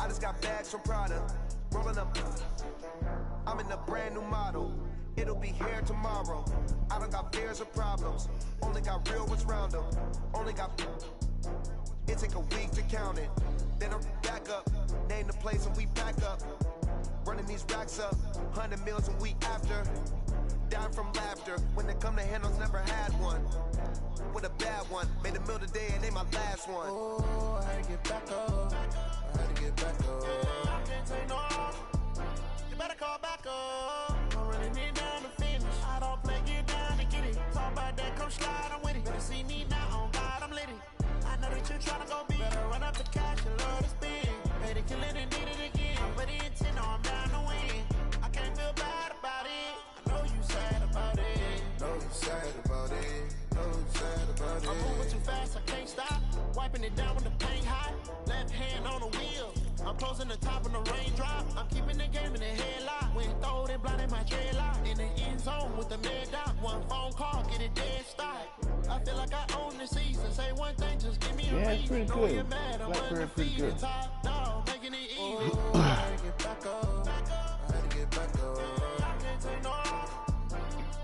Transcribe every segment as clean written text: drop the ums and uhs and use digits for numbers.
I just got bags from Prada, rolling up. I'm in a brand new model. It'll be here tomorrow. I don't got fears or problems. Only got real ones round them. Only got. It take a week to count it. Then I'm back up. Name the place and we pack up. Running these racks up. 100 meals a week after. Down from laughter. When they come to handles, never had one. With a bad one. Made a meal today and they my last one. Oh, I had to get back up. I had to get back up. I can't take no. You better call back up. I'm running it down to finish. I don't play, get down and get it. Talk about that, come slide, I'm with it. Better see me now, on God, I'm litty. I know that you tryna go big. Better run up the cash and love to spin. Better kill it and need it again. But the intent, no, I'm down to win. I can't feel bad about it. I know you sad about it. Know you sad about it. Know you sad about it. I'm moving too fast, I can't stop. Wiping it down when the paint hot. Left hand on the wheel. I'm closing the top of the raindrop. I'm keeping the game in the headlock. When throw it, blinding my dreadlock. In the end zone with the mad dot. One phone call, get it dead stop. I feel like I own the season. Say one thing, just give me a reason. It's pretty Know good. you're mad, I'm undefeated. Top dog, making it easy. Oh, I had to get back up. I had to get back up. I can't take no.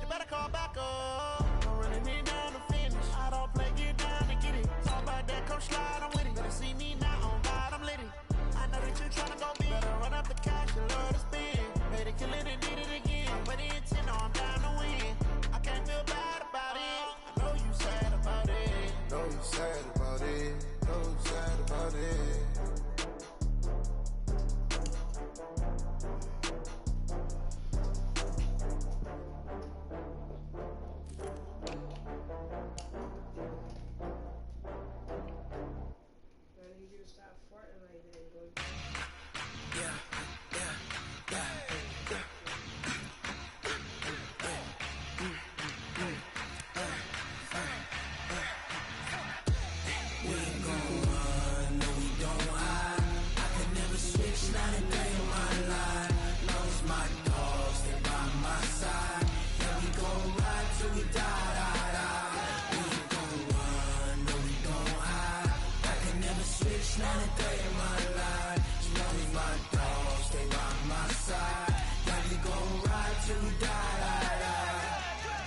You better call back up. I'm running it down to finish. I don't play, get down and get it. Talk about that, come slide, I'm with it. Better see me now, on God, I'm litty. I know that you tryna go big. Better run up the cash and love to spin. Better kill it and need it again. But the intent, no, I'm down to win. I can't feel bad about it. I know you sad about it. Know you sad about it. Know you sad about it.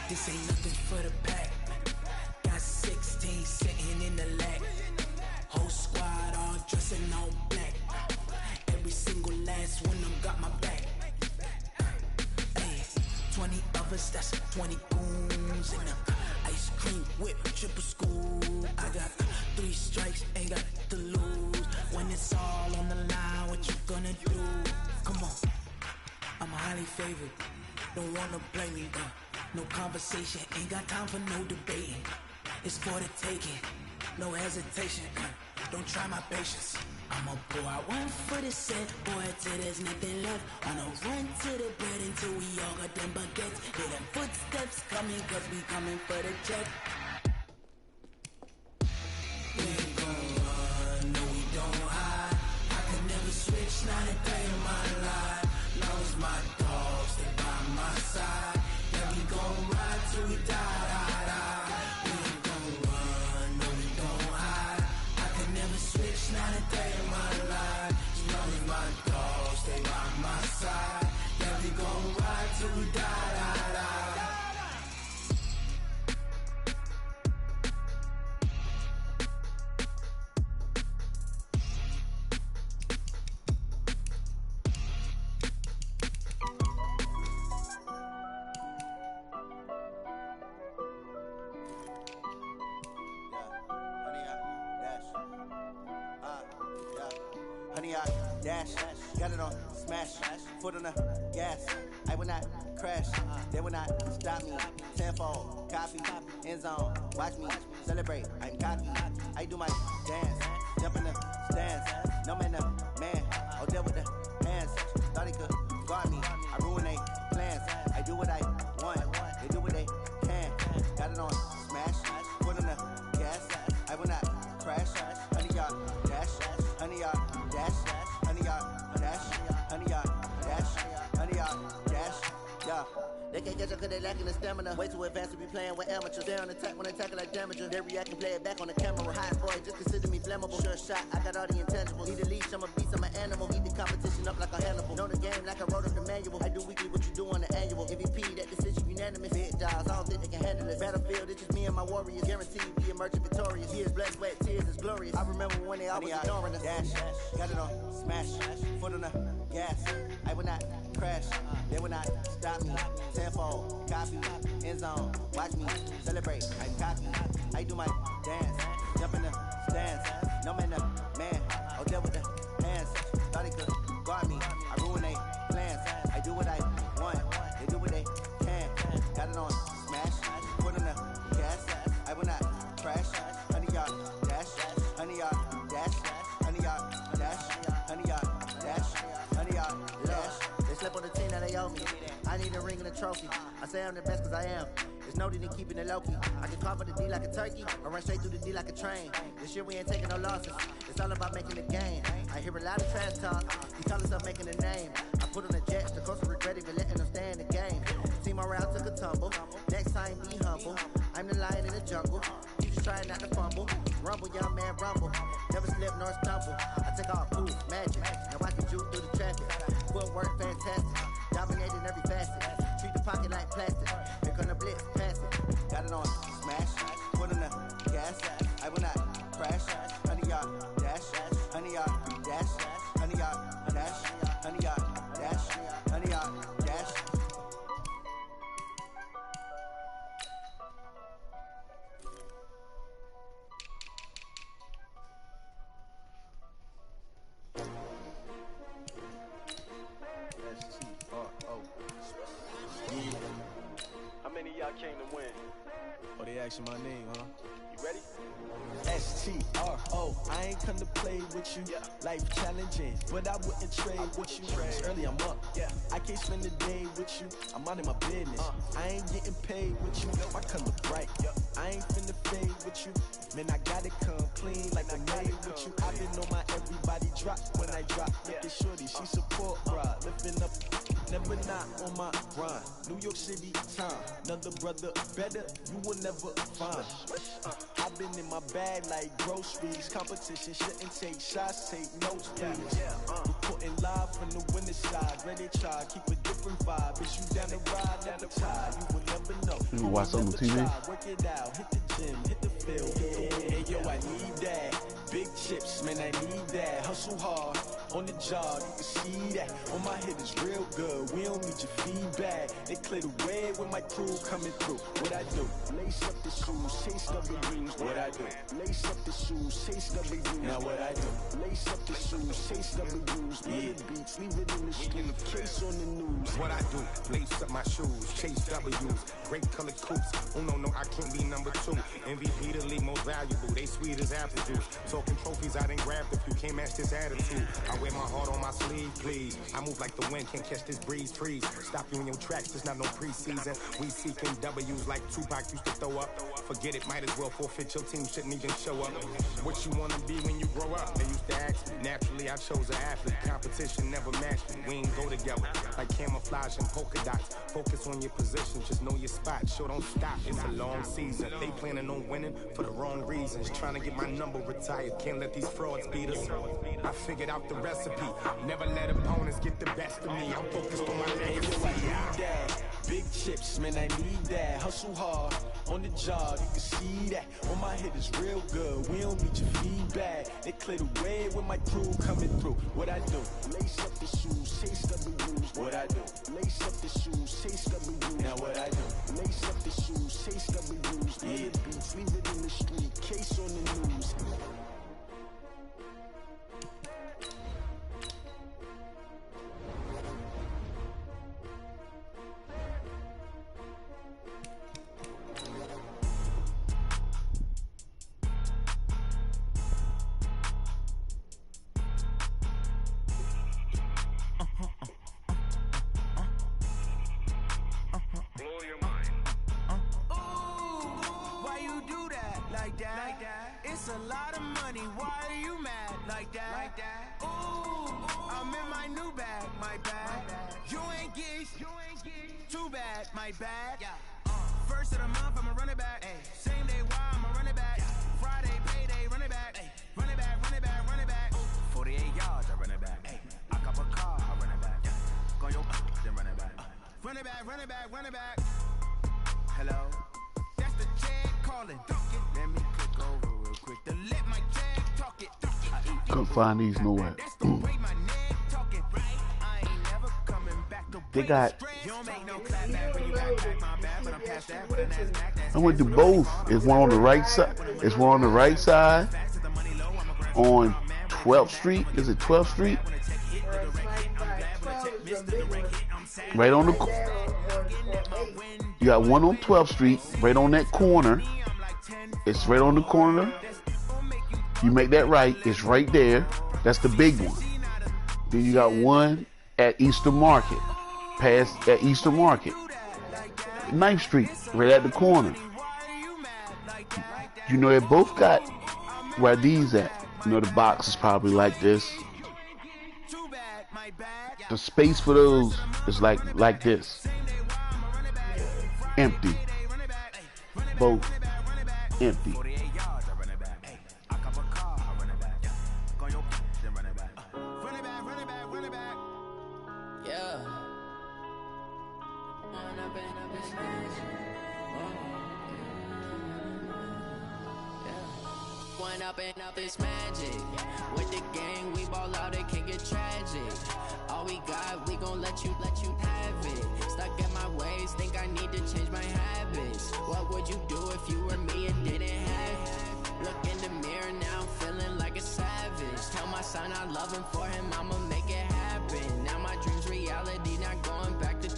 This ain't nothing for the pack. Got 16 sitting in the lag. Whole squad all dressing all black. Every single last one of them got my back. Hey, 20 of us, that's 20 goons. And ice cream whip, triple school. I got 3 strikes, ain't got to lose. When it's all on the line, what you gonna do? Come on, I'm highly favored. Don't wanna blame me, no conversation, ain't got time for no debating. It's for the taking, no hesitation. Don't try my patience. I'ma pour out one for the set, boy, till there's nothing left. On a run to the bread until we all got them baguettes. Hear them footsteps coming, cause we coming for the check. We ain't gon' run, no we don't hide. I can never switch, not a day in my life. Long as my dogs, they by my side. Yeah, we gon' ride till we die. We ain't gon' run, no we don't hide. I can never switch, not a day in my life. As long as my dogs, stay by my side. Yeah, we gon' ride till we die. Honey, I dash, got it on smash, foot on the gas. I will not crash, they will not stop me. Tenfold, copy, end zone, watch me celebrate. I'm cocky, I do my dance, jump in the stands. No man, the man, oh deal with the hands. Thought he could guard me, I ruin they plans. I do what I want, they do what they can. Got it on smash, foot on the gas. I will not crash, honey, y'all dash, honey, y'all dash, honey, y'all dash, honey, y'all dash, honey, y'all dash, yeah. They can't catch up cause they lacking the stamina. Way too advanced to be playing with amateurs. They on attack when they tackle like damager. They react and play it back on the camera. Hot boy, just consider me flammable. Sure shot, I got all the intangibles. Need a leash, I'm a beast, I'm an animal. Heat the competition up like a Hannibal. Know the game like I wrote up the manual. I do weekly what you do on the annual. MVP, that decision unanimous. Big dogs, I don't think they can handle it. Battlefield, it's just me and my warriors. Guaranteed we emerge victorious. Years, blood, sweat, tears is glorious. I remember when they always ignoring us. Dash, got it on, smash, foot on the gas. I will not crash, they will not stop me. Tenfold, copy, end zone, watch me celebrate. I copy, I do my dance, jump in the stands. No man, man, I'll deal with the hands. Thought he could guard me, I ruin they plans. I do what I want, they do what they can. Got it on, smash, foot on the gas. I will not crash, 100-yard dash, 100-yard dash, 100-yard dash, 100-yard dash, 100-yard dash. They slept on the team that they owe me. I need a ring and a trophy. I say I'm the best cause I am. It's noted in keeping it low-key. I can call for the D like a turkey, or run straight through the D like a train. This year we ain't taking no losses. It's all about making a gain. I hear a lot of trash talk. He call himself making a name. I put on the jets, the coach regret even letting them stay in the game. Team around took a tumble. Next time be humble. I'm the lion in the jungle. You just trying not to fumble. Rumble, young man, rumble. Never slip nor stumble. I take off, poof, magic. Now I can juke through the traffic. Footwork fantastic. Dominating every facet. Treat the pocket like plastic. Here come the blitz, pass it. Got it on, smash. Put on the gas. I will not crash. 100-yard dash. 100-yard dash. 100-yard dash. 100-yard dash. 100-yard dash. How many of y'all came to win? Oh, they asking my name, huh? You ready? STRO, I ain't come to play with you. Life challenging, but I wouldn't trade with you. It's early, I'm up. I can't spend the day with you. I'm out of my business. I ain't getting paid with you. My color bright. I ain't finna fade with you. Man, I gotta come clean like I'm made with you. I've been on my everybody drop when I drop. Look at shorty, she support ride. Lifting up, never not on my grind. New York City time, another brother better, you will never find. I've been in my bag like groceries. Competition shouldn't take shots, take notes, please. Reporting live from the winning side. Ready to try, keep a different vibe. Is you down the ride, never tired. You will never know. You watch something on TV? Work it out, hit the gym, hit the field. Hey yo, I need that. Big chips, man, I need that. Hustle hard on the job, you can see that. On my head is real good. We don't need your feedback. They clear the way with my crew coming through. What I do? Lace up the shoes, chase W's. What I do? Lace up the shoes, chase W's. Now what I do? Lace up the shoes, chase W's. Yeah, beats, leave it in the street. Case on the news. What I do? Lace up my shoes, chase W's. Great colored coops. Oh no, I can't be number 2. MVP the league most valuable. They sweet as apple juice. Talking trophies, I didn't grab the few. Can't match this attitude. I wear my heart on my sleeve, please. I move like the wind, can't catch this breeze, freeze. Stop you in your tracks, there's not no preseason. We seeking W's like Tupac used to throw up. Forget it, might as well forfeit. Your team shouldn't even show up. What you wanna be when you grow up? They used to ask me. Naturally, I chose an athlete. Competition never matched me. We ain't go together like camouflage and polka dots. Focus on your position, just know your spot. Show don't stop, it's a long season. They planning on winning for the wrong reasons. Trying to get my number retired. Can't let these frauds beat us. I figured out the recipe. Never let opponents get the best of me. I'm focused on my legacy. Big chips, man, I need that. Hustle hard on the job, you can see that. On my head is real good. We don't need your feedback. They clear the way with my crew coming through. What I do? Lace up the shoes, chase W's. What I do? Lace up the shoes, chase W's. Now what I do? Lace up the shoes, chase W's. Yeah, beats, leave it in the street. Case on the news. It's a lot of money, why are you mad like that? Ooh, I'm in my new bag, my bag. You ain't getting Too bad, my bad. First of the month, I'ma run it back. Same day, why I'ma run it back. Friday, payday, run it back. Run it back, run it back, run it back. 48 yards, I run it back. I cop a car, I run it back. Go your then run it back. Run it back, run it back, run it back. Hello, that's the jag calling. Let me click over real quick to let my jag talk it. Couldn't find these nowhere. They got. I went to both. It's one on the right side. It's one on the right side on 12th Street. Is it 12th Street? Right on the. You got one on 12th Street, right on that corner. It's right on the corner. You make that right, it's right there. That's the big one. Then you got one at Eastern Market, past at Eastern Market. 9th Street, right at the corner. You know, they both got where these at. You know, the box is probably like this. The space for those is like this. Empty. Both empty. Up this magic with the gang, we ball out, it can get tragic. All we got, we gon' let you have it. Stuck in my ways, think I need to change my habits. What would you do if you were me and didn't have it? Look in the mirror now, feeling like a savage. Tell my son I love him, for him I'ma make it happen. Now my dreams reality, not going back to.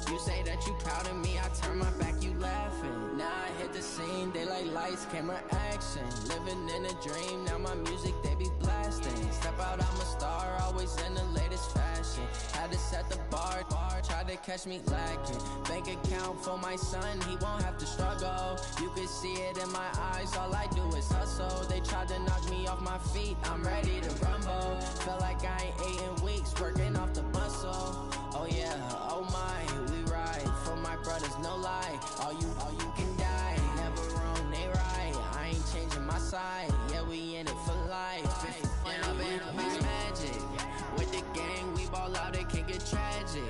You say that you proud of me, I turn my back, you laughing. Now I hit the scene, they like lights, camera, action. Living in a dream, now my music, they be blasting. Step out, I'm a star, always in the latest fashion. Had to set the bar, try to catch me lacking. Bank account for my son, he won't have to struggle. You can see it in my eyes, all I do is hustle. They tried to knock me off my feet, I'm ready to rumble. Felt like I ain't ate in weeks, working off the muscle. Oh yeah, oh my, we ride for my brothers, no lie. All you can die, never wrong, they right. I ain't changing my side, yeah, we in it for life. It's magic with the gang, we ball out, it can get tragic.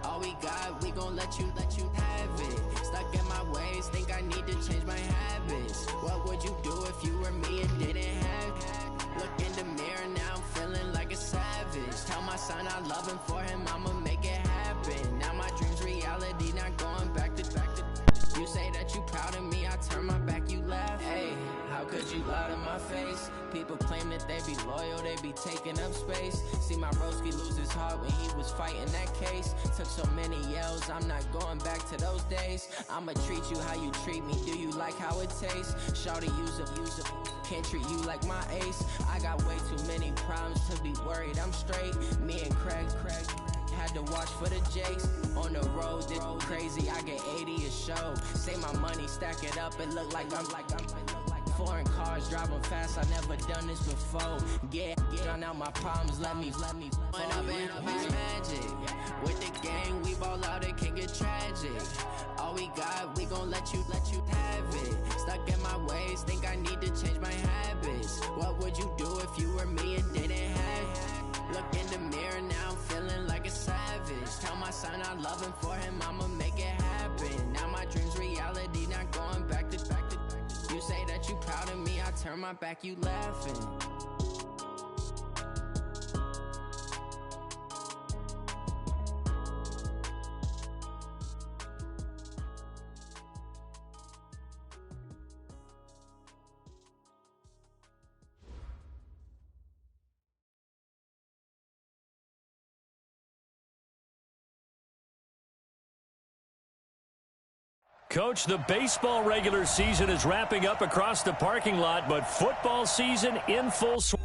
All we got, we gon' let you have it. Stuck in my ways, think I need to change my habits. What would you do if you were me and didn't have it? Look in the mirror now, I'm feeling like a savage. Tell my son I love him, for him I'ma make it happen. Now my dreams reality, not going back to. You say that you proud of me, I turn my back, you laugh. Hey, how could you lie to my face? People claim that they be loyal, they be taking up space. See my broski lose his heart when he was fighting that case. Took so many yells, I'm not going back to those days. I'ma treat you how you treat me, do you like how it tastes? Shawty, use up, can't treat you like my ace. I got way too many problems to be worried, I'm straight. Me and Craig had to watch for the Jakes. On the road, this crazy, I get 80 a show. Say my money, stack it up, it look like I'm foreign cars, driving fast, I never done this before. Get drown out my problems, let me When up in magic with the gang, we ball out, it can get tragic. All we got, we gon' let you have it. Stuck in my ways, think I need to change my habits. What would you do if you were me and didn't have it? Look in the mirror now, I'm feeling like a savage. Tell my son I love him, for him I'ma make it happen. Now my dreams reality, not going back to. You say that you proud of me, I turn my back, you laughing. Coach, the baseball regular season is wrapping up across the parking lot, but football season in full swing.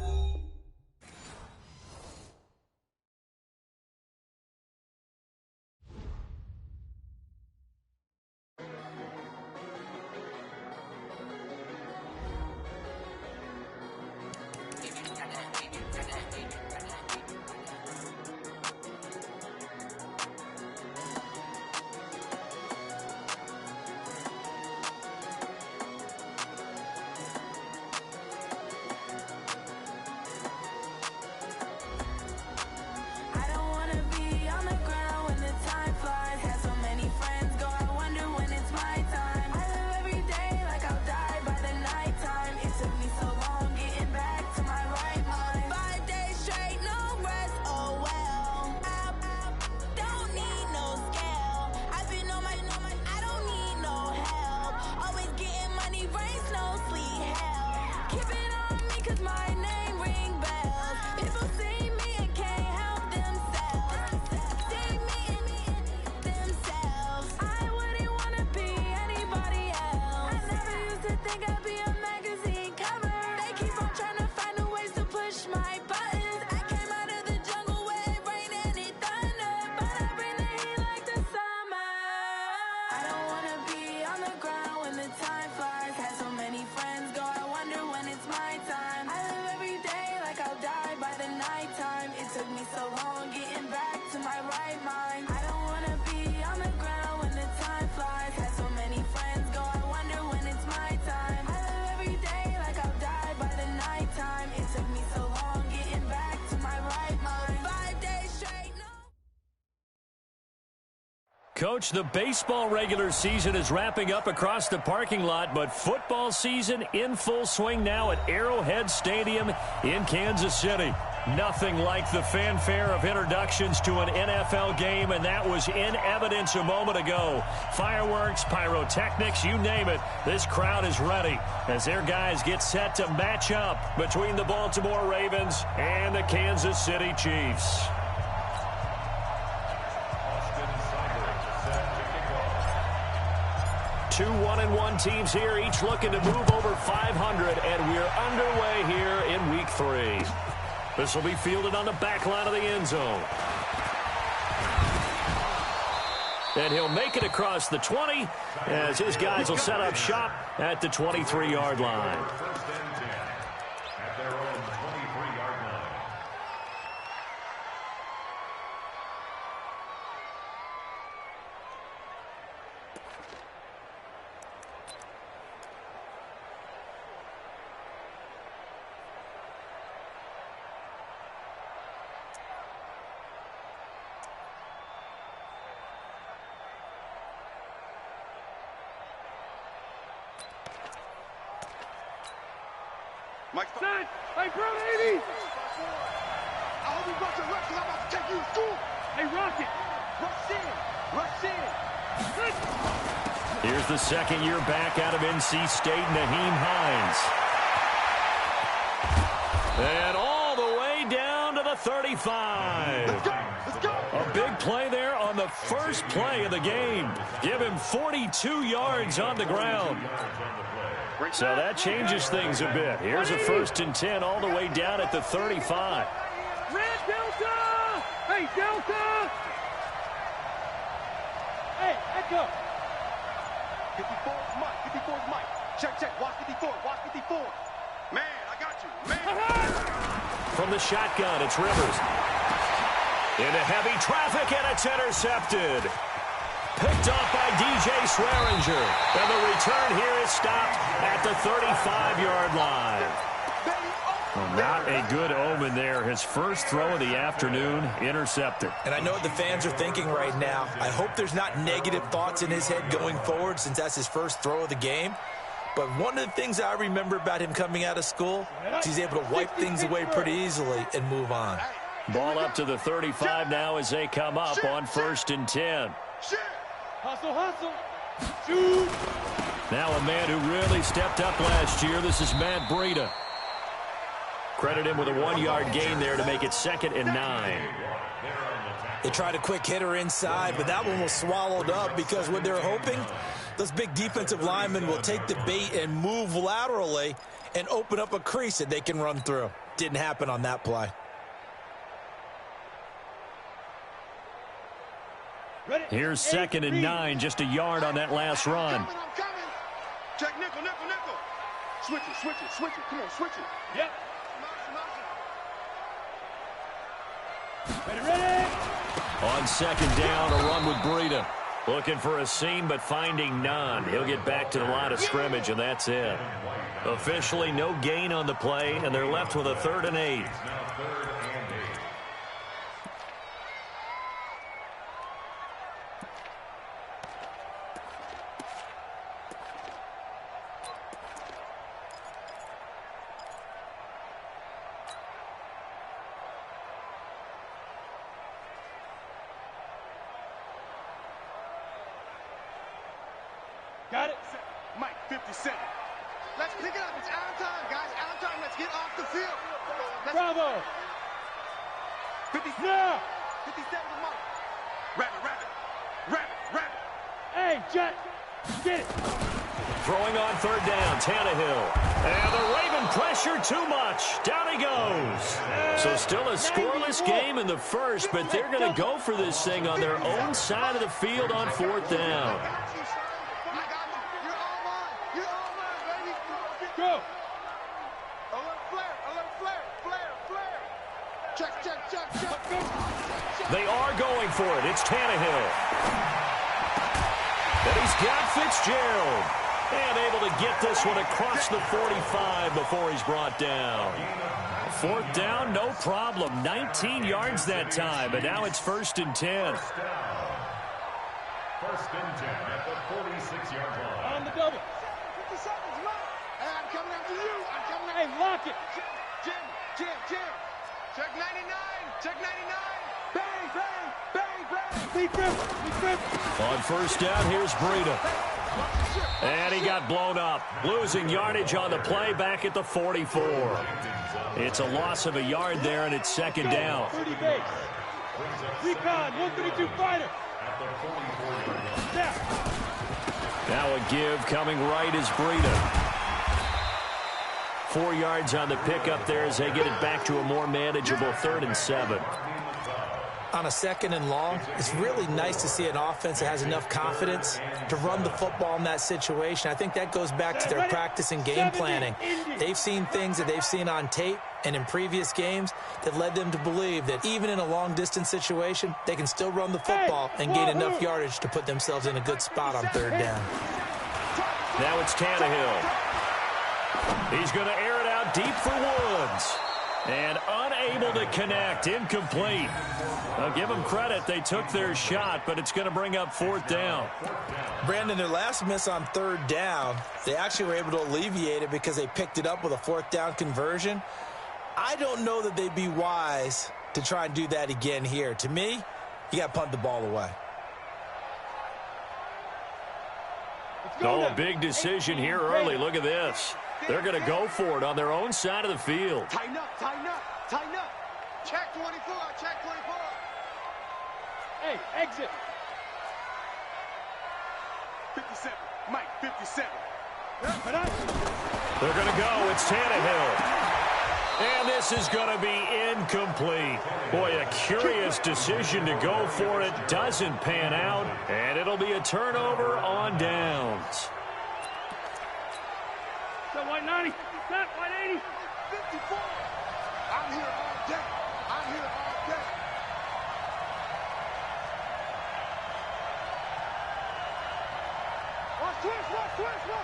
Coach, the baseball regular season is wrapping up across the parking lot, but football season in full swing now at Arrowhead Stadium in Kansas City. Nothing like the fanfare of introductions to an NFL game, and that was in evidence a moment ago. Fireworks, pyrotechnics, you name it. This crowd is ready as their guys get set to match up between the Baltimore Ravens and the Kansas City Chiefs. Two 1-1 teams here, each looking to move over 500, and we're underway here in Week 3. This will be fielded on the back line of the end zone. And he'll make it across the 20 as his guys will set up shop at the 23-yard line. Mike, hey, bro, 80! I hope you brought your reps because I'm about to take you to school. Hey, Rocket, rush in, rush in. Here's the second year back out of NC State, Naheem Hines. And all the way down to the 35. Let's go, let's go. A big play there on the first play of the game. Give him 42 yards on the ground. So that changes things a bit. Here's a 1st and 10 all the way down at the 35. Red Delta! Hey, Delta! Hey, let's go. 54 is Mike, 54 is Mike. Check, watch 54, watch 54. Man, I got you, man. From the shotgun, it's Rivers. Into heavy traffic, and it's intercepted. Picked off by DJ Swearinger. And the return here is stopped at the 35-yard line. Well, not a good omen there. His first throw of the afternoon, intercepted. And I know what the fans are thinking right now. I hope there's not negative thoughts in his head going forward since that's his first throw of the game. But one of the things I remember about him coming out of school is he's able to wipe things away pretty easily and move on. Ball up to the 35 now as they come up on 1st and 10. Hustle, hustle. Shoot. Now a man who really stepped up last year. This is Matt Breida. Credit him with a 1-yard gain there to make it 2nd and 9. They tried a quick hitter inside, but that one was swallowed up because what they're hoping, those big defensive linemen will take the bait and move laterally and open up a crease that they can run through. Didn't happen on that play. Here's 2nd and 9, just a yard on that last run. I'm coming. Check nickel. Switch it. Come on, switch it. Yep. Ready. On 2nd down, a run with Breida. Looking for a seam, but finding none. He'll get back to the line of scrimmage, and that's it. Officially, no gain on the play, and they're left with a 3rd and 8. Got it? Mike, 57. Let's pick it up. It's out of time, guys. Out of time. Let's get off the field. Bravo. 57. Yeah. 57 to Mike. Rabbit. Hey, Jet. Get it. Throwing on 3rd down, Tannehill. And the Raven pressure too much. Down he goes. So still a scoreless game in the first, but they're going to go for this thing on their own side of the field on 4th down. Go! Alert flare! Check. They are going for it. It's Tannehill. And he's got Fitzgerald. And able to get this one across the 45 before he's brought down. 4th down, no problem. 19 yards that time, but now it's 1st and 10. First and 10 at the 46-yard line. On the double. 50 seconds left. Hey, I'm coming after you. I'm coming after you. Hey, lock it. Jim. Check 99. Check 99. Bang, bang, bang, bang. Lee Griffin. On first down, here's Breida. And he got blown up. Losing yardage on the play back at the 44. It's a loss of a yard there, and it's second down. 30 base. Recon, 132 fighter. Now a give coming right is Breida. 4 yards on the pickup there as they get it back to a more manageable 3rd and 7. On a 2nd and long, it's really nice to see an offense that has enough confidence to run the football in that situation. I think that goes back to their practice and game planning. They've seen things that they've seen on tape and in previous games that led them to believe that even in a long-distance situation, they can still run the football and gain enough yardage to put themselves in a good spot on 3rd down. Now it's Tannehill. He's going to air it out deep for Woods. And unable to connect, incomplete. I'll give them credit. They took their shot, but it's going to bring up 4th down. Brandon, their last miss on 3rd down, they actually were able to alleviate it because they picked it up with a 4th down conversion. I don't know that they'd be wise to try and do that again here. To me, you got to punt the ball away. Oh, a big decision here early. Look at this. They're going to go for it on their own side of the field. Tighten up. Check 24, check 24. Hey, exit. 57, Mike, 57. They're going to go. It's Tannehill. And this is going to be incomplete. Boy, a curious decision to go for it. Doesn't pan out. And it'll be a turnover on downs. White 90, not white 80, 54. I'm here all day. Watch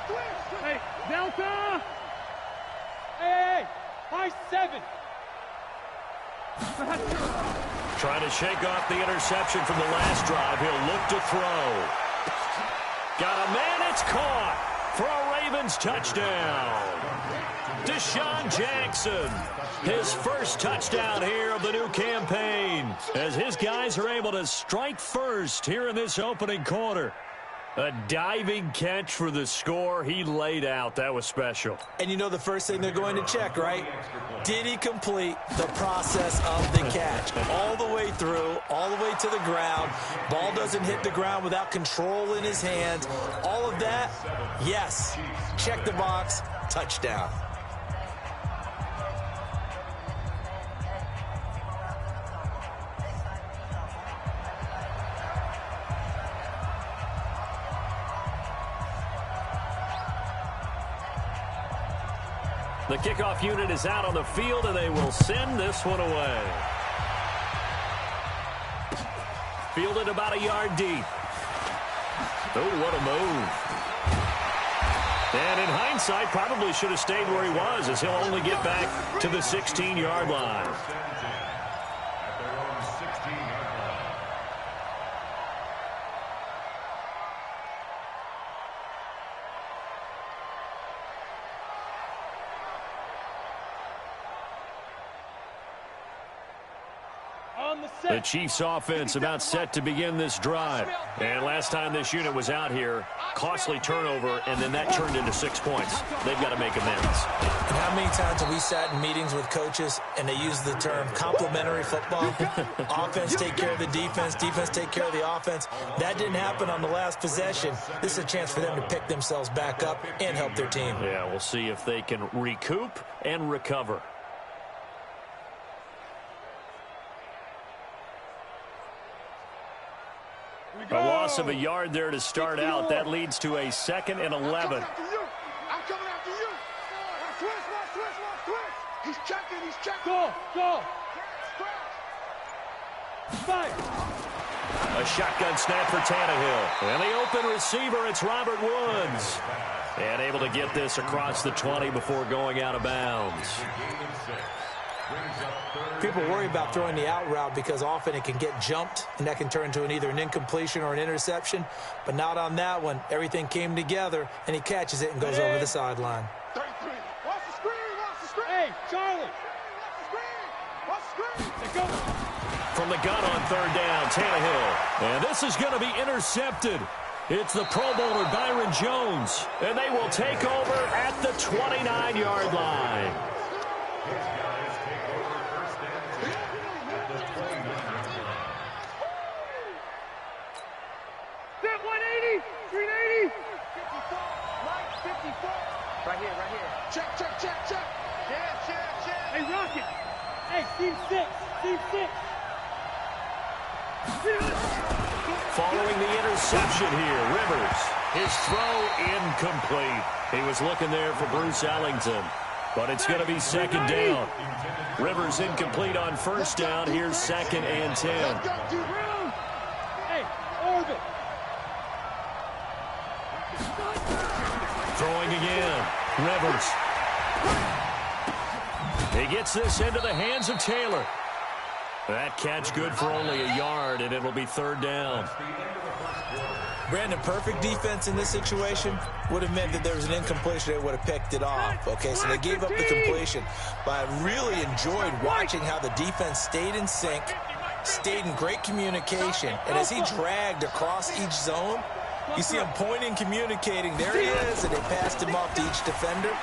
twist. Hey, Delta. Hey, high 7. Trying to shake off the interception from the last drive. He'll look to throw. Got a man, it's caught. For a Ravens touchdown. Deshaun Jackson, his first touchdown here of the new campaign, as his guys are able to strike first here in this opening quarter. A diving catch for the score. He laid out. That was special. And you know the first thing they're going to check, right? Did he complete the process of the catch? All the way through, all the way to the ground. Ball doesn't hit the ground without control in his hands. All of that, yes. Check the box, touchdown. The kickoff unit is out on the field, and they will send this one away. Fielded about a yard deep. Oh, what a move. And in hindsight, probably should have stayed where he was, as he'll only get back to the 16-yard line. The Chiefs offense about set to begin this drive. And last time this unit was out here, costly turnover, and then that turned into 6 points. They've got to make amends. And how many times have we sat in meetings with coaches and they use the term complementary football? Offense take care of the defense, defense take care of the offense. That didn't happen on the last possession. This is a chance for them to pick themselves back up and help their team. Yeah, we'll see if they can recoup and recover. A loss of a yard there to start out. That leads to a 2nd and 11. I'm coming after you. Twist. He's checking. Go. Fight. A shotgun snap for Tannehill. And the open receiver, it's Robert Woods. And able to get this across the 20 before going out of bounds. People worry about throwing the out route because often it can get jumped, and that can turn into either an incompletion or an interception. But not on that one. Everything came together, and he catches it and goes over the sideline. 33. Watch the screen. Watch the screen. Hey, Charlie. Watch the screen. Watch the screen. Go. From the gun on third down, Tannehill. And this is going to be intercepted. It's the Pro Bowler Byron Jones, and they will take over at the 29-yard line. That 180, 380. 54, right, 54. Right here. Check. Check. Hey, Rocket. Hey, Steve 6. Following the interception here, Rivers. His throw incomplete. He was looking there for Bruce Ellington, but it's going to be second down. Rivers incomplete on first down. Here's 2nd and 10. Hey, Orbit. Throwing again. Rivers. He gets this into the hands of Taylor. That catch good for only a yard, and it'll be third down. Brandon, perfect defense in this situation would have meant that there was an incompletion. They would have picked it off. Okay, so they gave up the completion. But I really enjoyed watching how the defense stayed in sync, stayed in great communication. And as he dragged across each zone, you see him pointing, communicating. There he is, and they passed him off to each defender.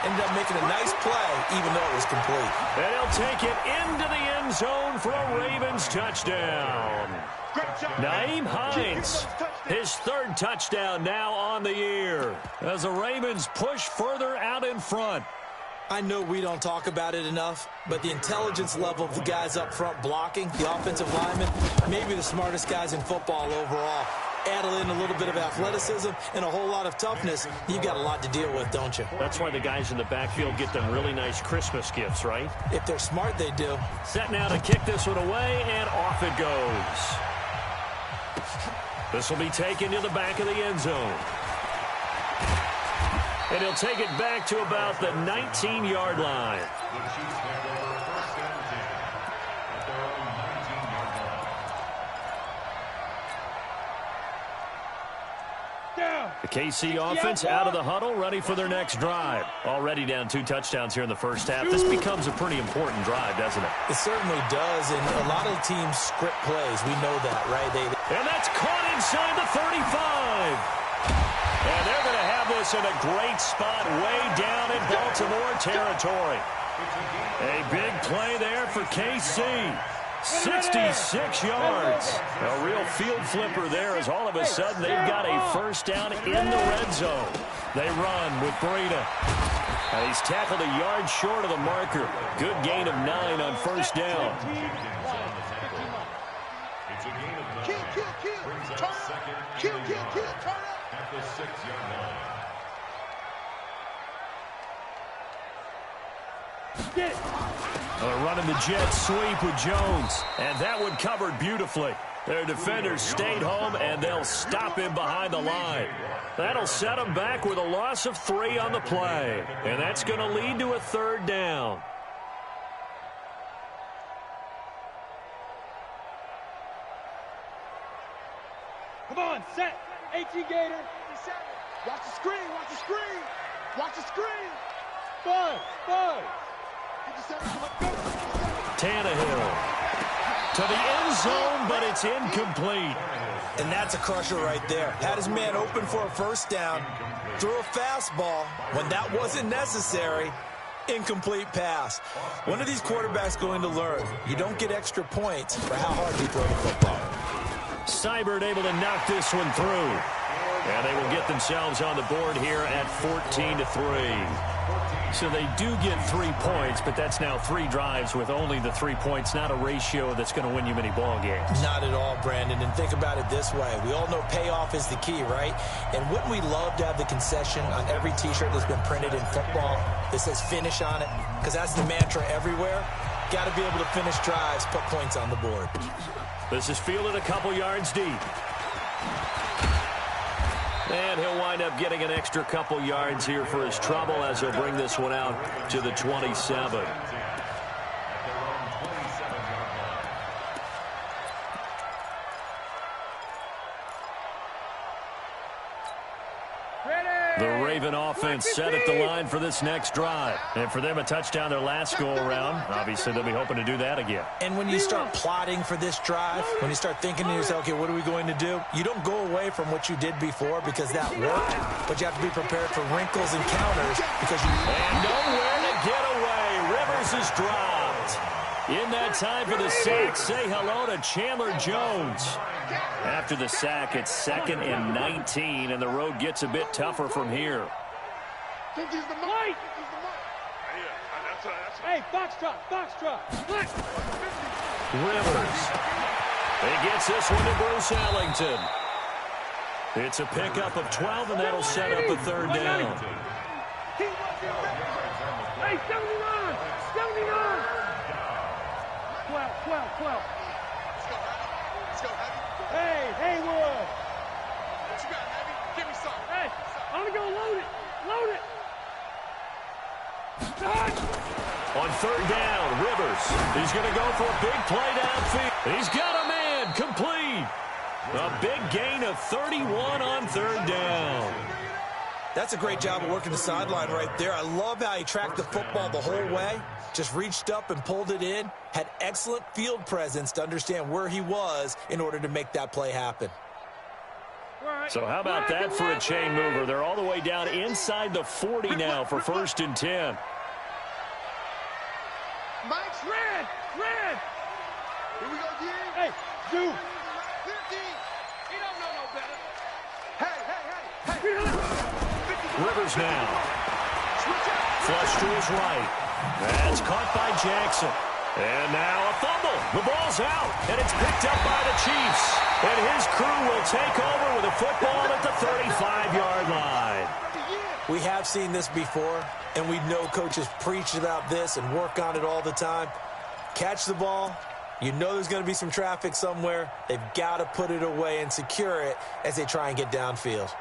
Ended up making a nice play, even though it was complete. And he'll take it into the end zone for a Ravens touchdown. Nyheim Hines, his 3rd touchdown now on the year, as the Ravens push further out in front. I know we don't talk about it enough, but the intelligence level of the guys up front blocking, the offensive linemen, maybe the smartest guys in football overall. Add in a little bit of athleticism and a whole lot of toughness, you've got a lot to deal with, don't you? That's why the guys in the backfield get them really nice Christmas gifts, right? If they're smart, they do. Set now to kick this one away, and off it goes. This will be taken to the back of the end zone. And he'll take it back to about the 19-yard line. The KC offense out of the huddle, ready for their next drive. Already down 2 touchdowns here in the first half. This becomes a pretty important drive, doesn't it? It certainly does, and a lot of teams script plays. We know that, right? And that's caught inside the 35. And they're going to have this in a great spot way down in Baltimore territory. A big play there for KC. 66 yards. A real field flipper there, as all of a sudden they've got a first down in the red zone. They run with Breida. And he's tackled a yard short of the marker. Good gain of 9 on first down. Kill, turn up. At the 6-yard line. They're running the jet sweep with Jones, and that one covered beautifully. Their defenders stayed home, and they'll stop him behind the line. That'll set them back with a loss of 3 on the play, and that's going to lead to a third down. Come on, set. 18 Gator. Watch the screen. Watch the screen. Buzz. Tannehill to the end zone, but it's incomplete. And that's a crusher right there. Had his man open for a first down, threw a fastball when that wasn't necessary. Incomplete pass. When are these quarterbacks going to learn? You don't get extra points for how hard you throw the football. Seibert able to knock this one through. And they will get themselves on the board here at 14-3. So they do get 3 points, but that's now 3 drives with only the 3 points, not a ratio that's going to win you many ball games. Not at all, Brandon. And think about it this way. We all know payoff is the key, right? And wouldn't we love to have the concession on every T-shirt that's been printed in football that says finish on it? Because that's the mantra everywhere. Got to be able to finish drives, put points on the board. This is fielded a couple yards deep. And he'll wind up getting an extra couple yards here for his trouble as he'll bring this one out to the 27. even offense set at the line for this next drive. And for them, a touchdown their last go-around. Obviously, they'll be hoping to do that again. And when you start plotting for this drive, when you start thinking to yourself, okay, what are we going to do? You don't go away from what you did before because that worked, but you have to be prepared for wrinkles and counters because you... And nowhere to get away. Rivers is dropped. In that time for the sack, say hello to Chandler Jones. After the sack, it's 2nd and 19, and the road gets a bit tougher from here. Hey, foxtrot. Rivers. He gets this one to Bruce Ellington. It's a pickup of 12, and that'll set up a 3rd down. Hey, 79. 12. Let's go, Heavy. Hey, Haywood. What you got, Heavy? Give me some. Hey, I'm going to go load it. On 3rd down, Rivers. He's going to go for a big play downfield. He's got a man complete. A big gain of 31 on 3rd down. That's a great job of working the sideline right there. I love how he tracked the football the whole way. Just reached up and pulled it in. Had excellent field presence to understand where he was in order to make that play happen. So how about that for a chain mover? They're all the way down inside the 40 now for 1st and 10. Mike's red. Here we go, D. Hey, Zoo. He don't know no better. Hey. Rivers now. Flush to his right. That's caught by Jackson. And now a fumble. The ball's out, and it's picked up by the Chiefs. And his crew will take over with a football at the 35-yard line. We have seen this before, and we know coaches preach about this and work on it all the time. Catch the ball. You know there's going to be some traffic somewhere. They've got to put it away and secure it as they try and get downfield.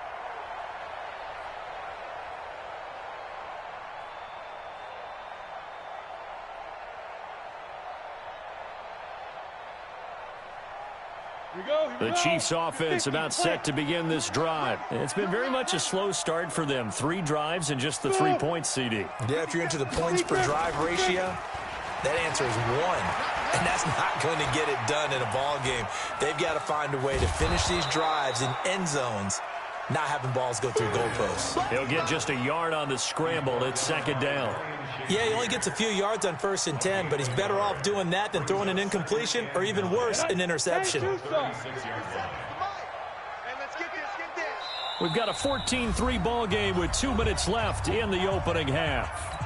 The Chiefs offense about set to begin this drive. It's been very much a slow start for them. 3 drives and just the 3 points, CD. Yeah, if you're into the points per drive ratio, that answer is 1. And that's not going to get it done in a ball game. They've got to find a way to finish these drives in end zones, not having balls go through goalposts. He'll get just a yard on the scramble. It's 2nd down. Yeah, he only gets a few yards on 1st and 10, but he's better off doing that than throwing an incompletion or even worse, an interception. We've got a 14-3 ball game with 2 minutes left in the opening half.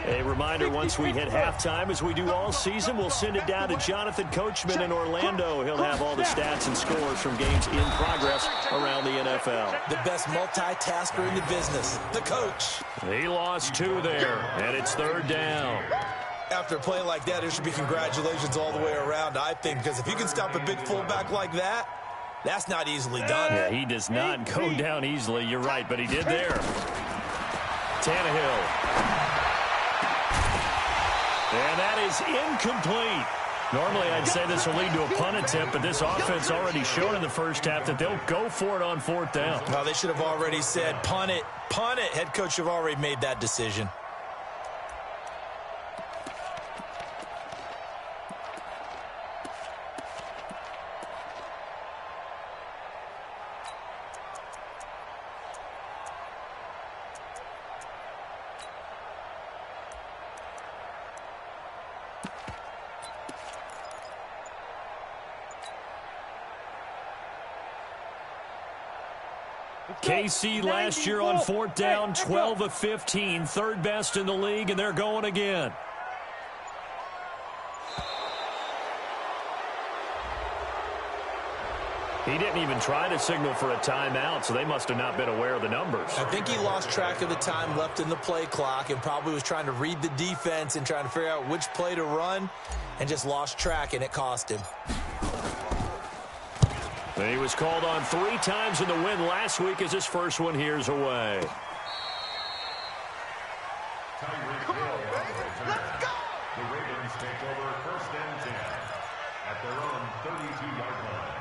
A reminder, once we hit halftime, as we do all season, we'll send it down to Jonathan Coachman in Orlando. He'll have all the stats and scores from games in progress around the NFL. The best multitasker in the business, the coach. He lost 2 there, and it's 3rd down. After a play like that, there should be congratulations all the way around, I think, because if you can stop a big fullback like that, that's not easily done. Yeah, he does not go down easily. You're right, but he did there. Tannehill. And that is incomplete. Normally, I'd say this will lead to a punt attempt, but this offense already showed in the first half that they'll go for it on 4th down. Well, they should have already said, punt it, punt it. Head coach should have already made that decision. KC last year on 4th down, 12 of 15, 3rd best in the league, and they're going again. He didn't even try to signal for a timeout, so they must have not been aware of the numbers. I think he lost track of the time left in the play clock and probably was trying to read the defense and trying to figure out which play to run and just lost track, and it cost him. He was called on 3 times in the win last week as his first one here's away. Come on, baby. Let's go! The Ravens take over 1st and 10 at their own 32-yard line.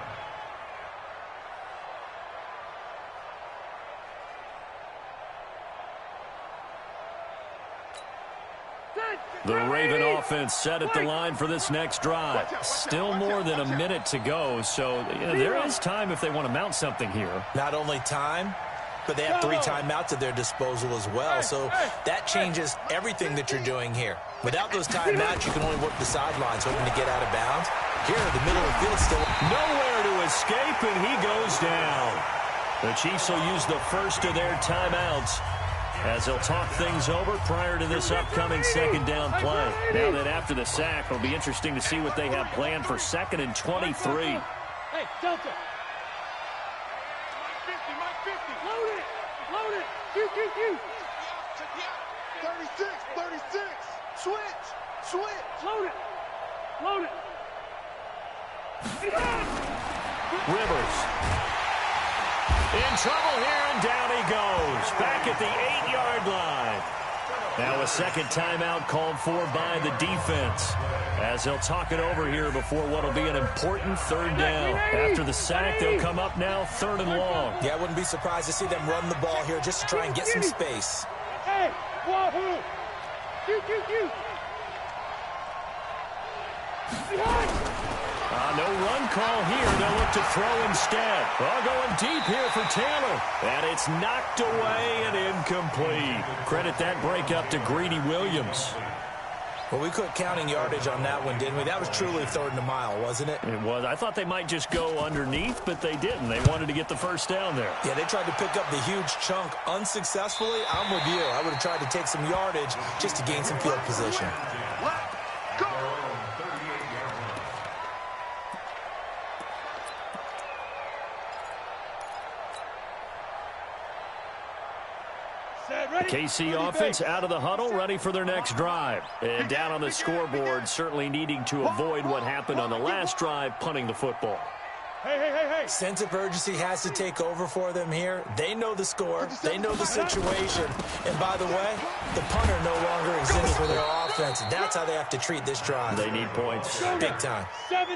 The Raven offense set at the line for this next drive. Still more than a minute to go, so there is time if they want to mount something here. Not only time, but they have 3 timeouts at their disposal as well, so that changes everything that you're doing here. Without those timeouts, you can only work the sidelines, hoping to get out of bounds. Here, the middle of the field still nowhere to escape, and he goes down. The Chiefs will use the first of their timeouts as they'll talk things over prior to this upcoming second down play. Now that after the sack, it'll be interesting to see what they have planned for 2nd and 23. Hey, Delta. Mike 50. Load it. Load it. Q. 36. Switch. Load it. Rivers. In trouble here, and down he goes. Back at the 8-yard line. Now a second timeout called for by the defense, as they'll talk it over here before what will be an important 3rd down. After the sack, they'll come up now 3rd and long. Yeah, I wouldn't be surprised to see them run the ball here just to try and get some space. Hey, Wahoo! Q. No run call here. They'll look to throw instead. Well, going deep here for Taylor. And it's knocked away and incomplete. Credit that break up to Greedy Williams. Well, we quit counting yardage on that one, didn't we? That was truly 3rd and a mile, wasn't it? It was. I thought they might just go underneath, but they didn't. They wanted to get the first down there. Yeah, they tried to pick up the huge chunk unsuccessfully. I'm with you. I would have tried to take some yardage just to gain some field position. KC offense out of the huddle, ready for their next drive. And down on the scoreboard, certainly needing to avoid what happened on the last drive, punting the football. Hey. Sense of urgency has to take over for them here. They know the score. They know the situation. And by the way, the punter no longer exists for their offense. That's how they have to treat this drive. They need points. Big time.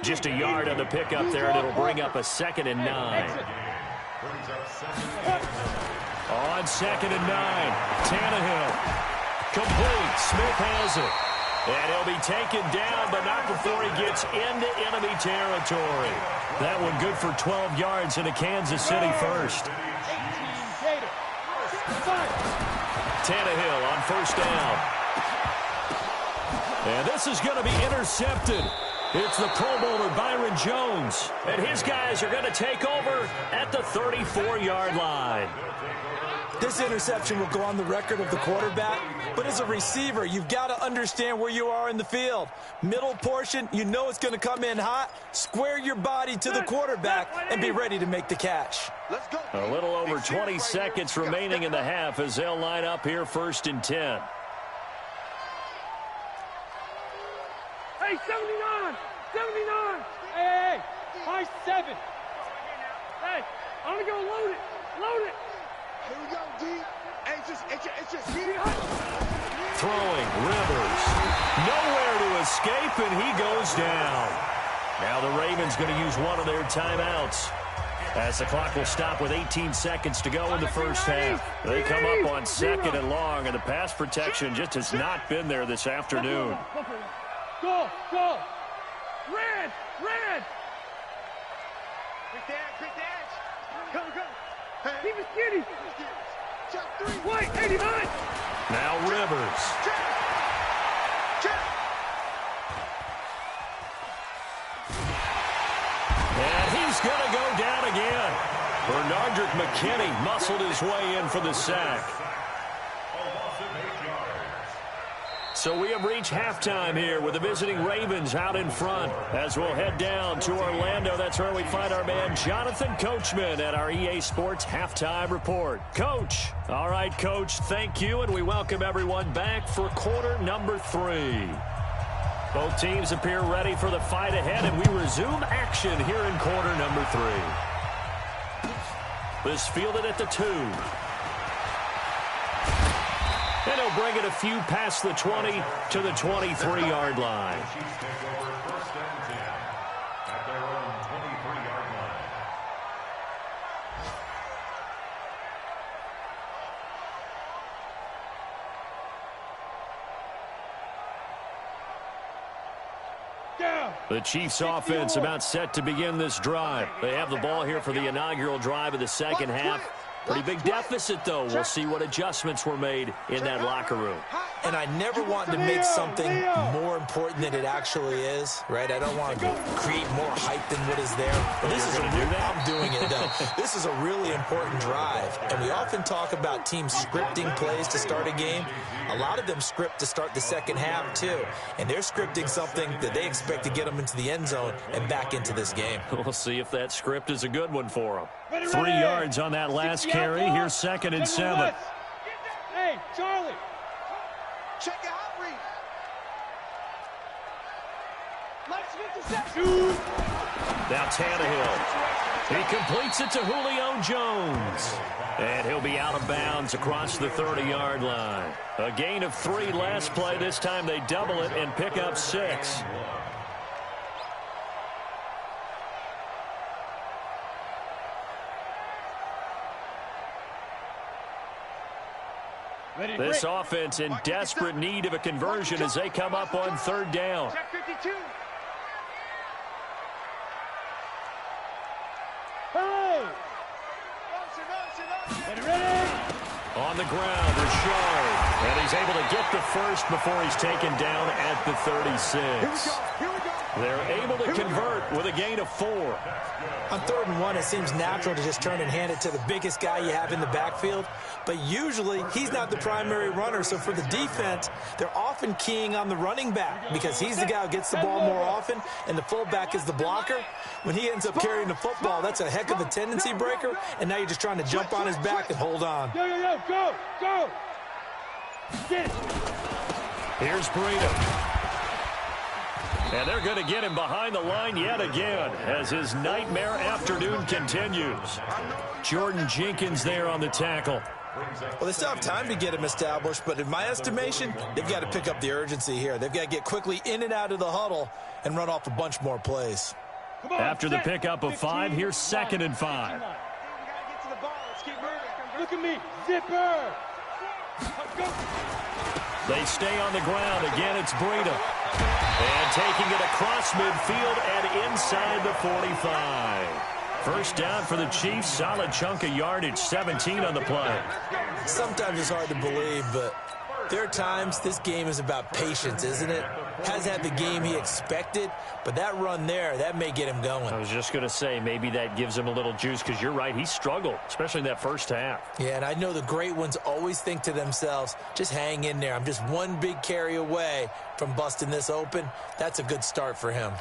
Just a yard on the pickup there, and it'll bring up a 2nd and 9. On 2nd and 9, Tannehill. Complete. Smith has it. And he'll be taken down, but not before he gets into enemy territory. That one good for 12 yards into Kansas City first. Tannehill on 1st down. And this is going to be intercepted. It's the Pro Bowler Byron Jones. And his guys are going to take over at the 34-yard line. This interception will go on the record of the quarterback, but as a receiver, you've got to understand where you are in the field. Middle portion, you know it's going to come in hot. Square your body to the quarterback and be ready to make the catch. A little over 20 seconds remaining in the half as they'll line up here 1st and 10. Hey, 79! Hey, high 7. Hey, I'm going to go load it. Here we go, D. Hey, it's just here. Throwing, Rivers. Nowhere to escape, and he goes down. Now the Ravens going to use one of their timeouts, as the clock will stop with 18 seconds to go in the first half. They come up on 2nd and long, and the pass protection just has not been there this afternoon. Go. Red. Quick dash. Go. Keep it skinny. White, 89. Now Rivers. And he's going to go down again. Bernardrick McKinney muscled his way in for the sack. So we have reached halftime here with the visiting Ravens out in front. As we'll head down to Orlando, that's where we find our man Jonathan Coachman at our EA Sports Halftime Report. Coach. All right, Coach, thank you, and we welcome everyone back for quarter number 3. Both teams appear ready for the fight ahead, and we resume action here in quarter number 3. This fielded at the 2. And he'll bring it a few past the 20 to the 23-yard line. The Chiefs offense about set to begin this drive. They have the ball here for the inaugural drive of the second half. Pretty big deficit, though. We'll see what adjustments were made in that locker room. And I never want to make something more important than it actually is, right? I don't want to create more hype than what is there. But this is I'm doing it, though. This is a really important drive. And we often talk about teams scripting plays to start a game. A lot of them script to start the second half, too. And they're scripting something that they expect to get them into the end zone and back into this game. We'll see if that script is a good one for them. 3 yards on that last carry. Here's 2nd and 7. Hey, Charlie. Check your hot read. Let's get the set. Now Tannehill. He completes it to Julio Jones. And he'll be out of bounds across the 30-yard line. A gain of 3 last play. This time they double it and pick up 6. This offense in desperate need of a conversion as they come up on 3rd down. Check 52. Hey! Ready? On the ground, Richard. And he's able to get the first before he's taken down at the 36. They're able to convert with a gain of 4. On 3rd and 1, it seems natural to just turn and hand it to the biggest guy you have in the backfield. But usually, he's not the primary runner. So for the defense, they're often keying on the running back because he's the guy who gets the ball more often, and the fullback is the blocker. When he ends up carrying the football, that's a heck of a tendency breaker, and now you're just trying to jump on his back and hold on. Go, go! Get it. Here's Breida. And they're going to get him behind the line yet again as his nightmare afternoon continues. Jordan Jenkins there on the tackle. Well, they still have time to get him established, but in my estimation, they've got to pick up the urgency here. They've got to get quickly in and out of the huddle and run off a bunch more plays. After the pickup of 5, here's 2nd and 5. Look at me, zipper. They stay on the ground. Again, it's Breida. And taking it across midfield and inside the 45. First down for the Chiefs. Solid chunk of yardage, 17 on the play. Sometimes it's hard to believe, but there are times this game is about patience, isn't it? Hasn't had the game he expected, but that run there, that may get him going. I was just going to say, maybe that gives him a little juice because you're right, he struggled, especially in that first half. Yeah, and I know the great ones always think to themselves, just hang in there. I'm just one big carry away from busting this open. That's a good start for him.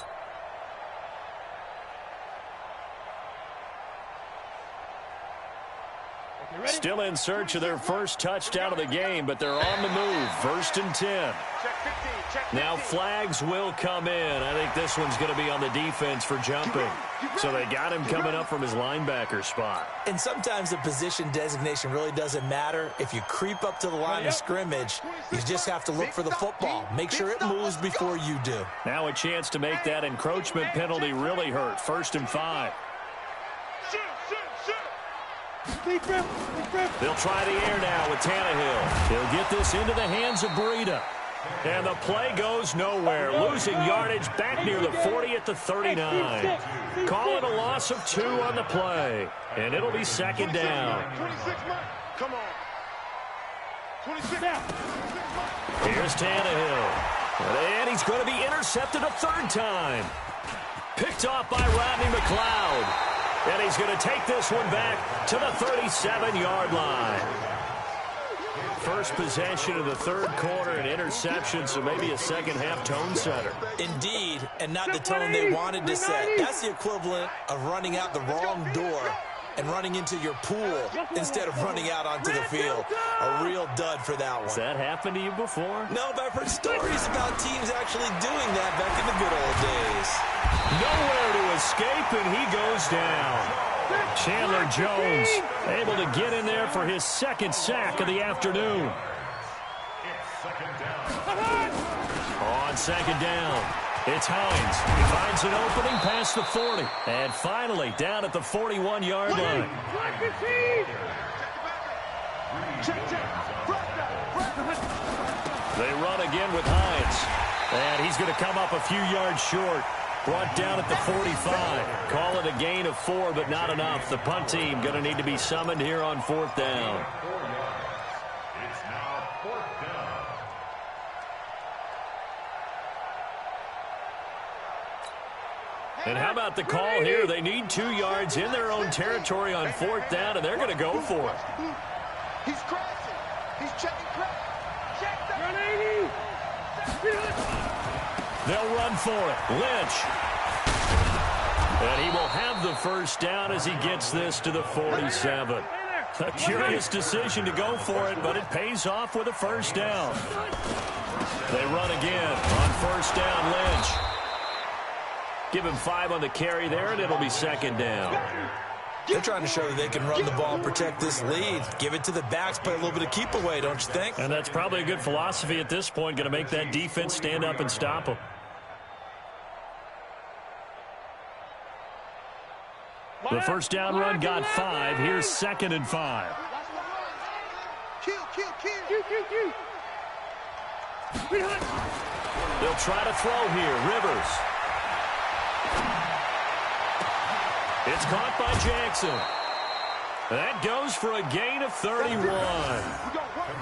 Still in search of their first touchdown of the game, but they're on the move. 1st and 10. Now flags will come in. I think this one's going to be on the defense for jumping. So they got him coming up from his linebacker spot. And sometimes the position designation really doesn't matter. If you creep up to the line of scrimmage, you just have to look for the football. Make sure it moves before you do. Now a chance to make that encroachment penalty really hurt. 1st and 5. They'll try the air now with Tannehill. He'll get this into the hands of Breida. And the play goes nowhere. Losing yardage back near the 40 at the 39. Call it a loss of 2 on the play. And it'll be 2nd down. Come on. 26. Here's Tannehill. And he's going to be intercepted a 3rd time. Picked off by Rodney McLeod. And he's going to take this one back to the 37-yard line. First possession of the 3rd quarter, an interception, so maybe a second-half tone setter. Indeed, and not the tone they wanted to set. That's the equivalent of running out the wrong door and running into your pool instead of running out onto the field. A real dud for that one. Has that happened to you before? No, but I've heard stories about teams actually doing that back in the good old days. Nowhere to escape, and he goes down. Chandler Jones able to get in there for his 2nd sack of the afternoon. On 2nd down, it's Hines. He finds an opening past the 40. And finally, down at the 41-yard line. They run again with Hines. And he's going to come up a few yards short. Brought down at the 45. Call it a gain of 4, but not enough. The punt team going to need to be summoned here on 4th down. It's now 4th down. And how about the call here? They need 2 yards in their own territory on 4th down, and they're going to go for it. He's crashing. He's checking crash. Check that. They'll run for it. Lynch. And he will have the first down as he gets this to the 47. A curious decision to go for it, but it pays off with a first down. They run again on 1st down, Lynch. Give him 5 on the carry there, and it'll be 2nd down. They're trying to show that they can run the ball and protect this lead. Give it to the backs, play a little bit of keep away, don't you think? And that's probably a good philosophy at this point, going to make that defense stand up and stop them. The first down run got 5. Here's 2nd and 5. They'll try to throw here. Rivers. It's caught by Jackson. That goes for a gain of 31.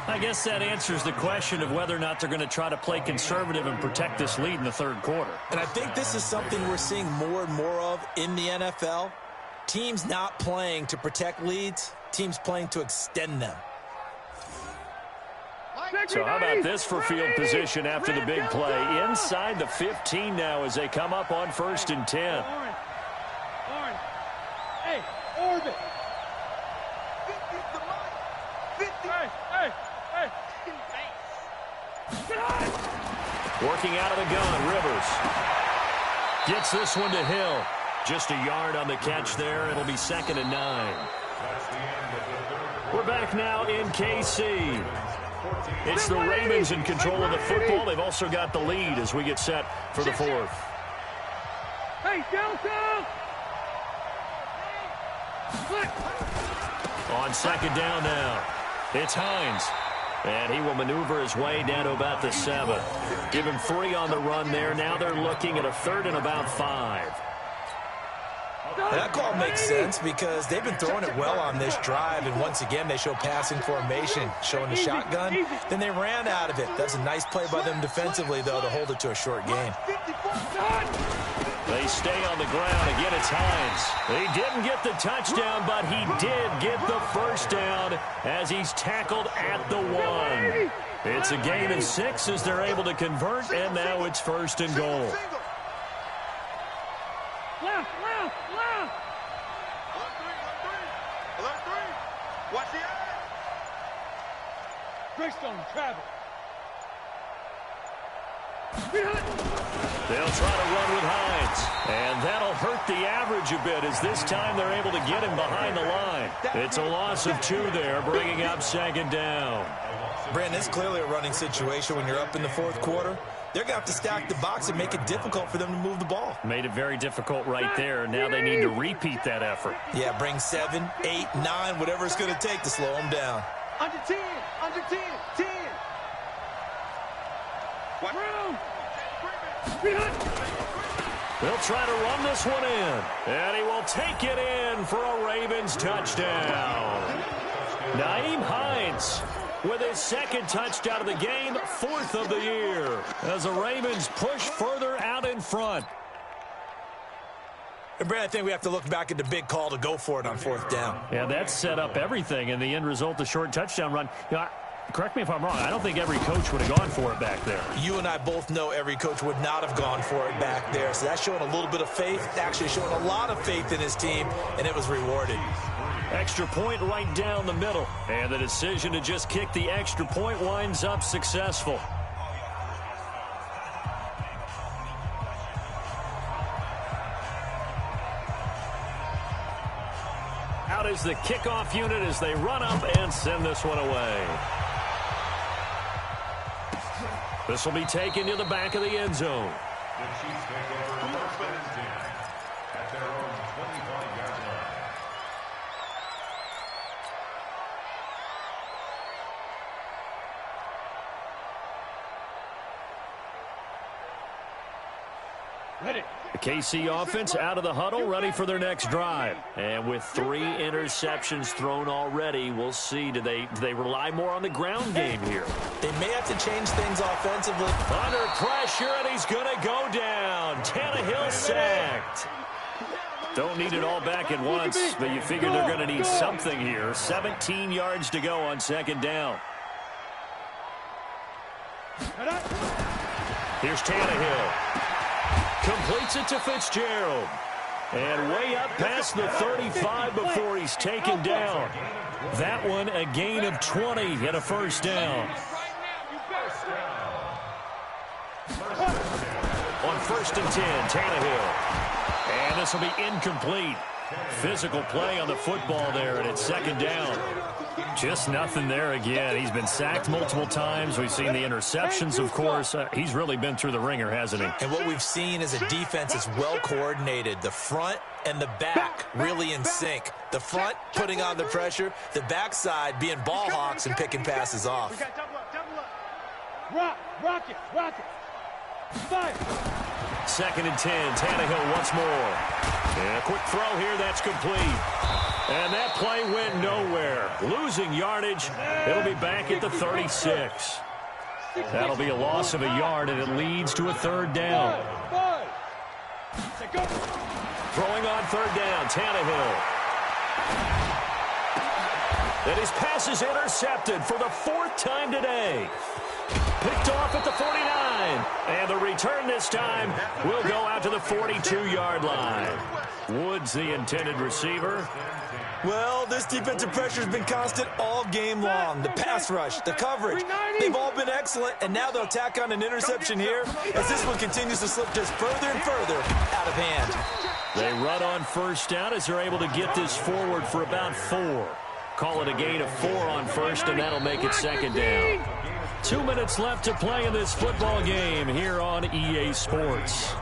I guess that answers the question of whether or not they're going to try to play conservative and protect this lead in the 3rd quarter. And I think this is something we're seeing more and more of in the NFL. Teams not playing to protect leads, teams playing to extend them. So how about this for field position after the big play? Inside the 15 now as they come up on 1st and 10. Hey, orbit. 50's the mark. 50. Hey. Working out of the gun, Rivers. Gets this one to Hill. Just a yard on the catch there. It'll be 2nd and 9. We're back now in KC. It's the Ravens in control of the football. They've also got the lead as we get set for the 4th. Hey, Delta! On 2nd down now, it's Hines. And he will maneuver his way down to about the 7. Give him 3 on the run there. Now they're looking at a 3rd and about 5. That call makes sense because they've been throwing it well on this drive, and once again they show passing formation, showing the shotgun. Then they ran out of it. That's a nice play by them defensively, though, to hold it to a short gain. They stay on the ground. Again, it's Hines. He didn't get the touchdown, but he did get the first down as he's tackled at the 1. It's a gain of 6 as they're able to convert, and now it's 1st and goal. Left. Alert 3. Watch the eye. Greystone, travel. They'll try to run with Hines, and that'll hurt the average a bit as this time they're able to get him behind the line. It's a loss of 2 there, bringing up 2nd down. Brandon, it's clearly a running situation when you're up in the 4th quarter. They're going to have to stack the box and make it difficult for them to move the ball. Made it very difficult right there. Now they need to repeat that effort. Yeah, bring 7, 8, 9, whatever it's going to take to slow them down. Under 10. 10. What? They'll try to run this one in, and he will take it in for a Ravens touchdown. Nyheim Hines with his 2nd touchdown of the game, 4th of the year, as the Ravens push further out in front. And Brad, I think we have to look back at the big call to go for it on 4th down. Yeah, that set up everything, and the end result, the short touchdown run. You know, correct me if I'm wrong, I don't think every coach would have gone for it back there. You and I both know every coach would not have gone for it back there, so that's showing a little bit of faith, actually showing a lot of faith in his team, and it was rewarded. Extra point right down the middle, and the decision to just kick the extra point winds up successful. Out is the kickoff unit as they run up and send this one away. This will be taken to the back of the end zone. The Chiefs take over 1st and 10 at their own 25-yard line. The KC offense out of the huddle, ready for their next drive. And with 3 interceptions thrown already, we'll see. Do they rely more on the ground game here? They may have to change things offensively. Under pressure, and he's going to go down. Tannehill sacked. Don't need it all back at once, but you figure they're going to need something here. 17 yards to go on second down. Here's Tannehill. Completes it to Fitzgerald. And way up past the 35 before he's taken down. That one a gain of 20 and a first down. On 1st and 10, Tannehill. And this will be incomplete. Physical play on the football there, and it's second down. Just nothing there again. He's been sacked multiple times. We've seen the interceptions, of course. He's really been through the ringer, hasn't he? And what we've seen is a defense that's well coordinated. The front and the back really in sync. The front putting on the pressure. The backside being ball hawks and picking passes off. Rock it. 5. 2nd and 10. Tannehill once more. And a quick throw here. That's complete. And that play went nowhere. Losing yardage. It'll be back at the 36. That'll be a loss of a yard, and it leads to a 3rd down. Throwing on 3rd down, Tannehill. And his pass is intercepted for the 4th time today. Picked off at the 49. And the return this time will go out to the 42-yard line. Woods, the intended receiver. Well, this defensive pressure has been constant all game long. The pass rush, the coverage, they've all been excellent, and now they'll tack on an interception here as this one continues to slip just further and further out of hand. They run on 1st down as they're able to get this forward for about 4. Call it a gain of 4 on 1st, and that'll make it 2nd down. 2 minutes left to play in this football game here on EA Sports.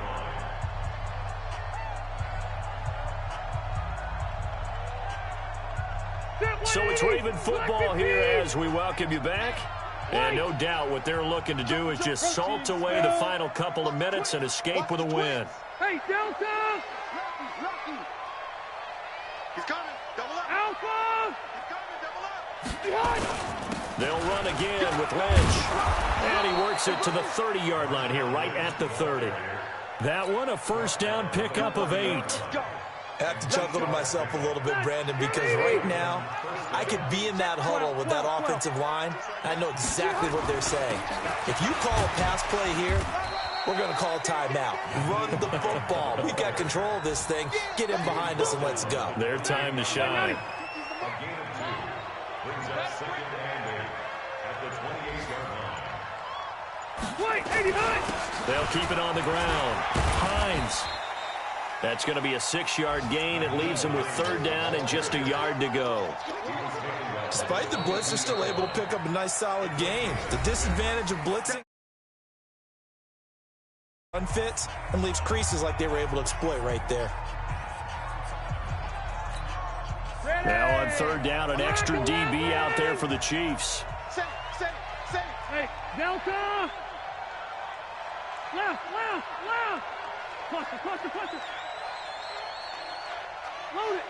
So it's Raven football here as we welcome you back. And no doubt what they're looking to do is just salt away the final couple of minutes and escape with a win. Hey, Delta! He's coming. Double up. Alpha! He's coming. Double up. Behind. They'll run again with Lynch. And he works it to the 30-yard line here, right at the 30. That one, a 1st down pickup of 8. I have to chuckle to myself a little bit, Brandon, because right now I could be in that huddle with that offensive line. I know exactly what they're saying. If you call a pass play here, we're going to call a timeout. Run the football. We've got control of this thing. Get him behind us and let's go. Their time to shine. They'll keep it on the ground. Hines. That's going to be a 6-yard gain. It leaves them with 3rd down and just a yard to go. Despite the blitz, they're still able to pick up a nice, solid gain. The disadvantage of blitzing unfits and leaves creases like they were able to exploit right there. Now on 3rd down, an extra DB out there for the Chiefs. Hey, Delta! Left! Cluster! Load it!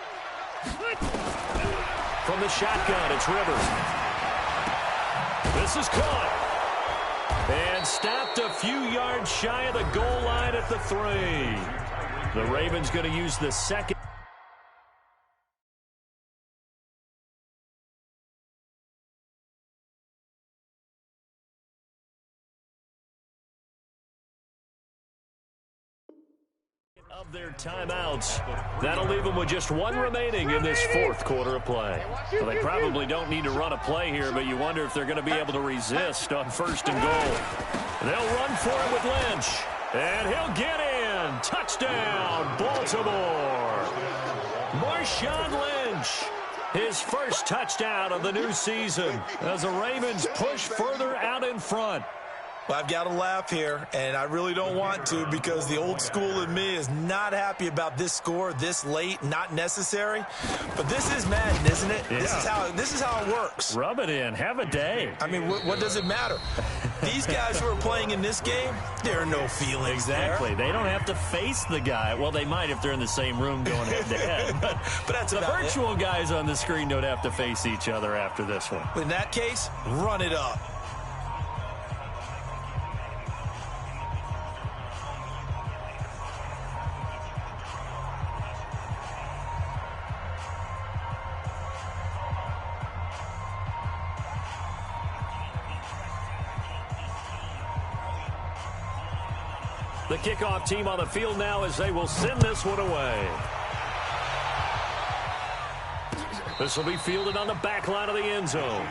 From the shotgun, it's Rivers. This is caught. And stopped a few yards shy of the goal line at the 3. The Ravens going to use the 2nd. Of their timeouts. That'll leave them with just 1 remaining in this 4th quarter of play. Well, they probably don't need to run a play here, but you wonder if they're going to be able to resist on 1st and goal. They'll run for it with Lynch. And he'll get in. Touchdown, Baltimore. Marshawn Lynch. His first touchdown of the new season as the Ravens push further out in front. Well, I've got to laugh here, and I really don't want to because the old school in me is not happy about this score this late, not necessary. But this is Madden, isn't it? Yeah. This is how it works. Rub it in. Have a day. I mean, what does it matter? These guys who are playing in this game, there are no feelings. Exactly. They don't have to face the guy. Well, they might if they're in the same room going head-to-head. But that's the virtual guys on the screen don't have to face each other after this one. In that case, run it up. The kickoff team on the field now as they will send this one away. This will be fielded on the back line of the end zone.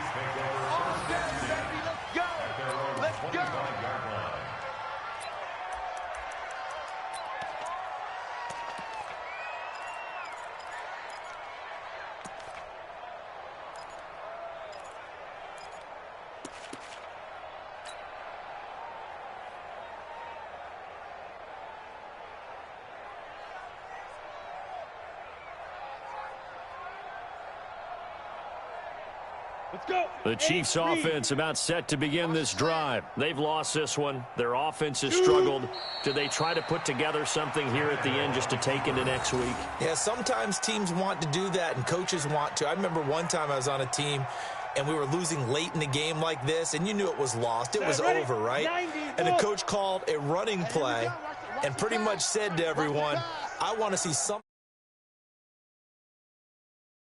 The Chiefs offense about set to begin this drive. They've lost this one. Their offense has struggled. Do they try to put together something here at the end just to take into next week? Yeah, sometimes teams want to do that and coaches want to. I remember one time I was on a team and we were losing late in the game like this, and you knew it was lost. It was over, right? And the coach called a running play and pretty much said to everyone, I want to see something.